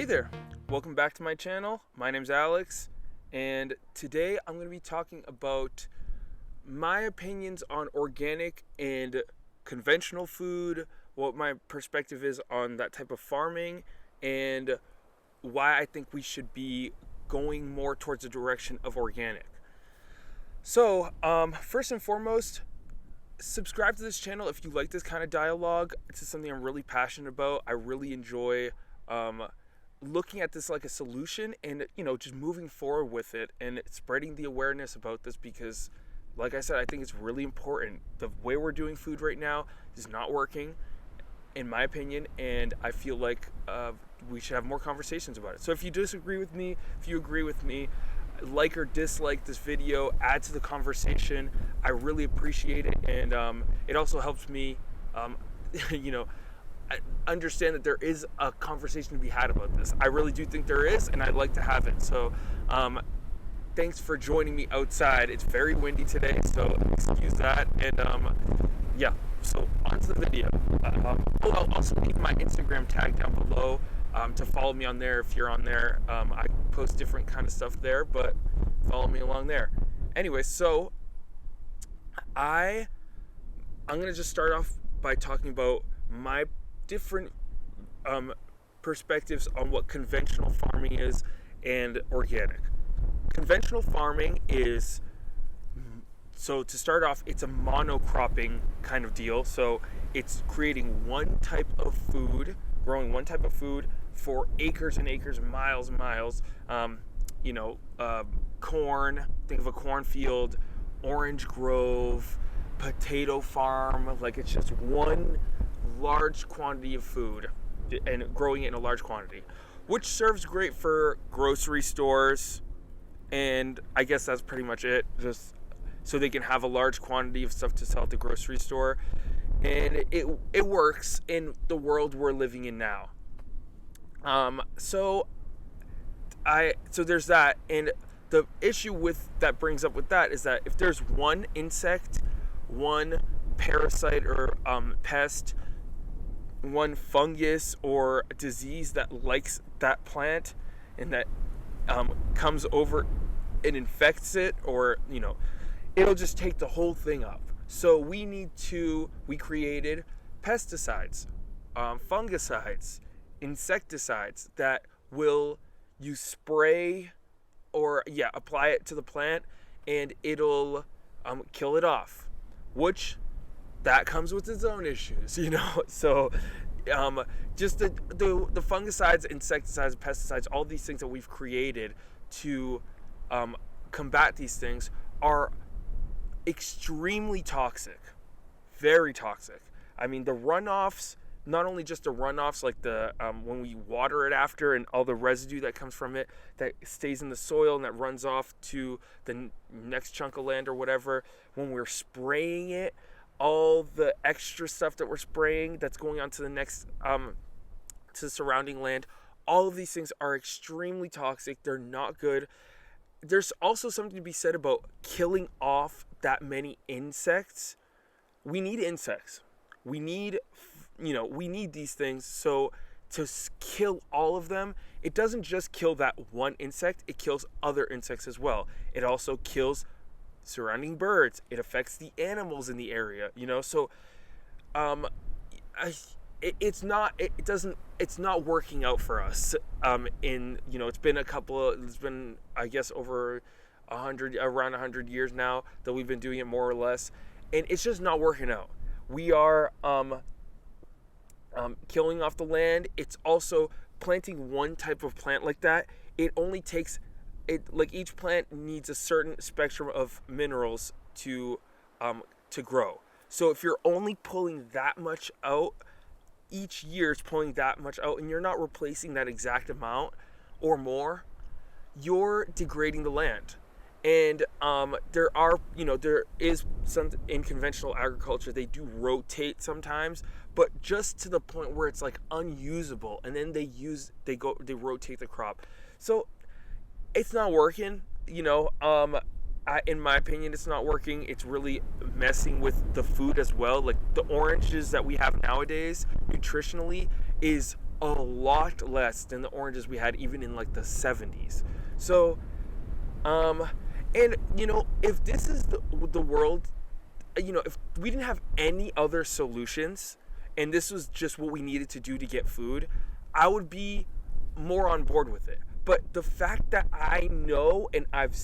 Hey there, welcome back to my channel. My name's Alex, and today I'm going to be talking about my opinions on organic and conventional food, what my perspective is on that type of farming, and why I think we should be going more towards the direction of organic. So, first and foremost, subscribe to this channel if you like this kind of dialogue. It's something I'm really passionate about. I really enjoy looking at this like a solution and just moving forward with it and spreading the awareness about this, because like I said, I think it's really important. The way we're doing food right now is not working, in my opinion, and I feel like we should have more conversations about it. So if you disagree with me, if you agree with me, like or dislike this video, add to the conversation. I really appreciate it, and it also helps me understand that there is a conversation to be had about this. I really do think there is, and I'd like to have it. So thanks for joining me outside. It's very windy today, so excuse that. And yeah, so on to the video. I'll also leave my Instagram tag down below to follow me on there if you're on there. I post different kind of stuff there, but follow me along there. Anyway, so I'm gonna just start off by talking about my different perspectives on what conventional farming is and organic. Conventional farming is, so to start off, it's a monocropping kind of deal. So it's creating one type of food, growing one type of food for acres and acres, miles and miles. Corn, think of a cornfield, orange grove, potato farm. Like, it's just one large quantity of food and growing it in a large quantity, which serves great for grocery stores, and I guess that's pretty much it, just so they can have a large quantity of stuff to sell at the grocery store. And it works in the world we're living in now. So there's that, and the issue with that brings up with that is that if there's one insect, one parasite or pest, one fungus or disease that likes that plant and that comes over and infects it, or it'll just take the whole thing up. So we created pesticides, fungicides, insecticides that you spray or apply it to the plant, and it'll kill it off, which that comes with its own issues, So just the fungicides, insecticides, pesticides, all these things that we've created to combat these things are extremely toxic, very toxic. I mean, the runoffs, not only just the runoffs, like the when we water it after, and all the residue that comes from it that stays in the soil and that runs off to the next chunk of land or whatever, when we're spraying it, all the extra stuff that we're spraying that's going on to the next to the surrounding land, all of these things are extremely toxic. They're not good. There's also something to be said about killing off that many insects. We need insects. We need these things. So to kill all of them, it doesn't just kill that one insect, it kills other insects as well. It also kills surrounding birds. It affects the animals in the area, so it's not working out for us. It's been I guess over around 100 years now that we've been doing it, more or less, and it's just not working out. We are killing off the land. It's also planting one type of plant like that. It only takes like each plant needs a certain spectrum of minerals to grow. So if you're only pulling that much out, each year is pulling that much out, and you're not replacing that exact amount or more, you're degrading the land. And there is some in conventional agriculture, they do rotate sometimes, but just to the point where it's like unusable, and then they rotate the crop. So it's not working, in my opinion, it's not working. It's really messing with the food as well. Like, the oranges that we have nowadays, nutritionally, is a lot less than the oranges we had even in like the 70s. So, and if this is the world, if we didn't have any other solutions and this was just what we needed to do to get food, I would be more on board with it. But the fact that I know and I've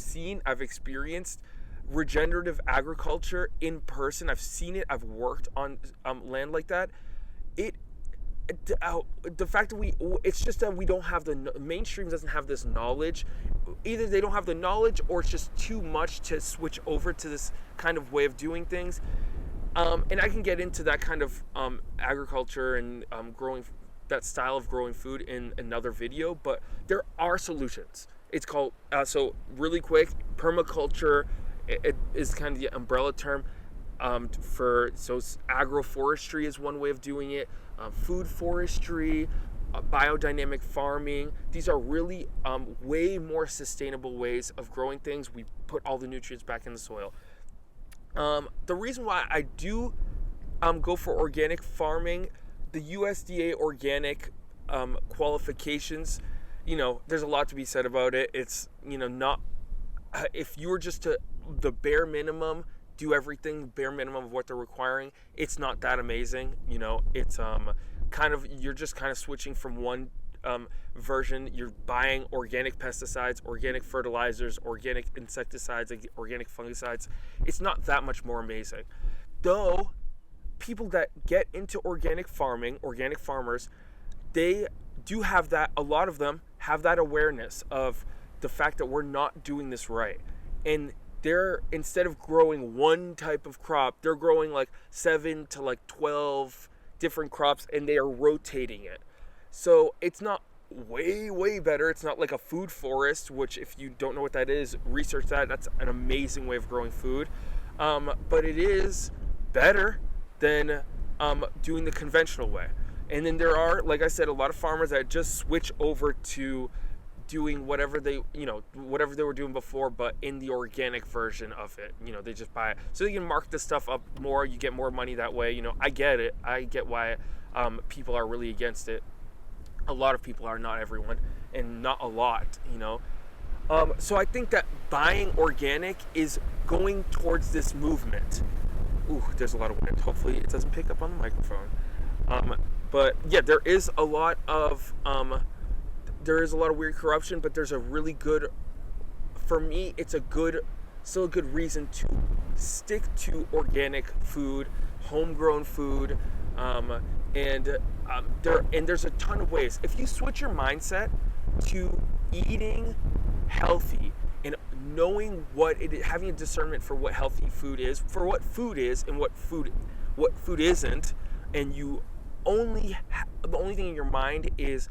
experienced regenerative agriculture in person, I've seen it, I've worked on land like that, it the fact that it's just that we don't have the mainstream doesn't have this knowledge. Either they don't have the knowledge or it's just too much to switch over to this kind of way of doing things. And I can get into that kind of agriculture and growing, that style of growing food in another video, but there are solutions. It's called, so really quick, permaculture. It is kind of the umbrella term so agroforestry is one way of doing it. Food forestry, biodynamic farming. These are really way more sustainable ways of growing things. We put all the nutrients back in the soil. The reason why I do go for organic farming, the USDA organic qualifications, there's a lot to be said about it. It's, not, if you were just to the bare minimum, do everything bare minimum of what they're requiring, it's not that amazing. It's you're just kind of switching from one version. You're buying organic pesticides, organic fertilizers, organic insecticides, organic fungicides. It's not that much more amazing. Though people that get into organic farming, organic farmers, they do have that, a lot of them have that awareness of the fact that we're not doing this right. And they're, instead of growing one type of crop, they're growing like 7 to like 12 different crops, and they are rotating it. So it's not way better. It's not like a food forest, which, if you don't know what that is, research that. That's an amazing way of growing food. But it is better than doing the conventional way. And then there are, like I said, a lot of farmers that just switch over to doing whatever they were doing before, but in the organic version of it. They just buy it so they can mark the stuff up more. You get more money that way. I get it. I get why people are really against it. A lot of people are, not everyone, and not a lot. So I think that buying organic is going towards this movement. Ooh, there's a lot of wind. Hopefully it doesn't pick up on the microphone. But yeah, there is a lot of weird corruption, but there's a really good, for me, it's still a good reason to stick to organic food, homegrown food, and there's a ton of ways. If you switch your mindset to eating healthy and knowing having a discernment for what healthy food is, for what food is and what food isn't, and the only thing in your mind is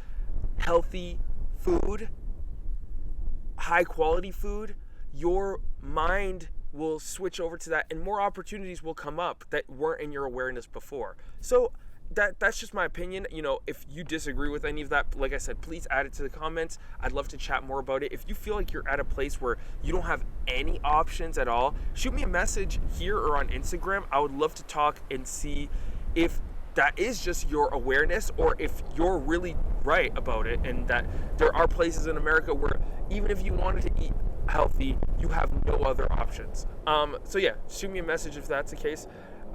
healthy food, high quality food, your mind will switch over to that, and more opportunities will come up that weren't in your awareness before. So that's just my opinion. If you disagree with any of that, like I said, please add it to the comments. I'd love to chat more about it. If you feel like you're at a place where you don't have any options at all, shoot me a message here or on Instagram. I would love to talk and see if that is just your awareness, or if you're really right about it, and that there are places in America where even if you wanted to eat healthy, you have no other options. So yeah, shoot me a message if that's the case.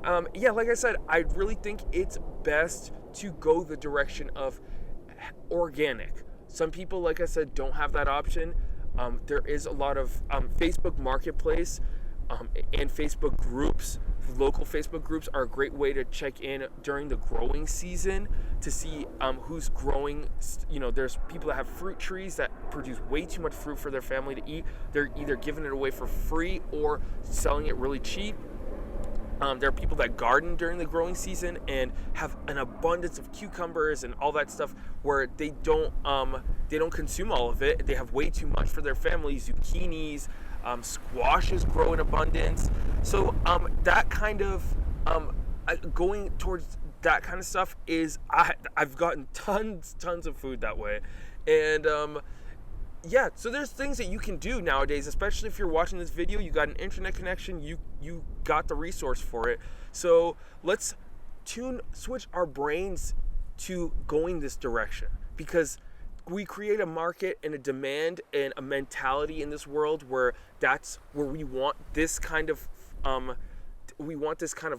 Like I said, I really think it's best to go the direction of organic. Some people, like I said, don't have that option. There is a lot of Facebook Marketplace and Facebook groups. Local Facebook groups are a great way to check in during the growing season to see who's growing. There's people that have fruit trees that produce way too much fruit for their family to eat. They're either giving it away for free or selling it really cheap. There are people that garden during the growing season and have an abundance of cucumbers and all that stuff where they don't consume all of it. They have way too much for their family. Zucchinis, squashes grow in abundance. So that kind of going towards that kind of stuff is I've gotten tons of food that way. And so there's things that you can do nowadays, especially if you're watching this video, you got an internet connection, you got the resource for it. So let's switch our brains to going this direction, because we create a market and a demand and a mentality in this world where that's where we want this kind of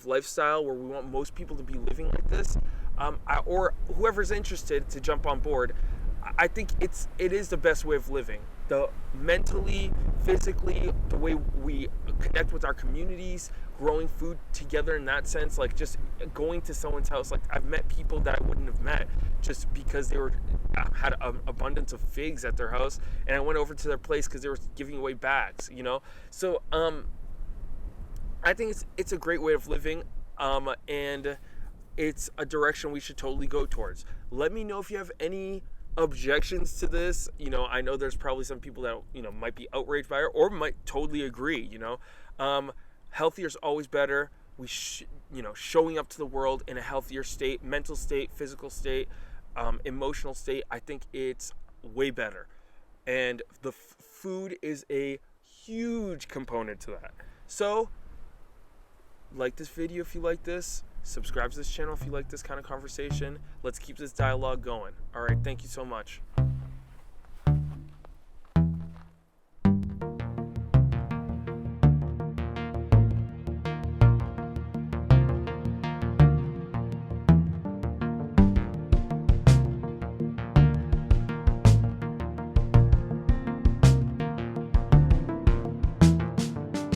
lifestyle, where we want most people to be living like this, or whoever's interested to jump on board. I think it is the best way of living. The mentally, physically, the way we connect with our communities, growing food together in that sense, like just going to someone's house. Like I've met people that I wouldn't have met just because they had an abundance of figs at their house, and I went over to their place because they were giving away bags. So I think it's a great way of living, and it's a direction we should totally go towards. Let me know if you have any objections to this. I know there's probably some people that might be outraged by it or might totally agree. Healthier is always better. Showing up to the world in a healthier state, mental state, physical state, emotional state, I think it's way better, and the food is a huge component to that. So like this video if you like this. Subscribe to this channel if you like this kind of conversation. Let's keep this dialogue going. All right, thank you so much.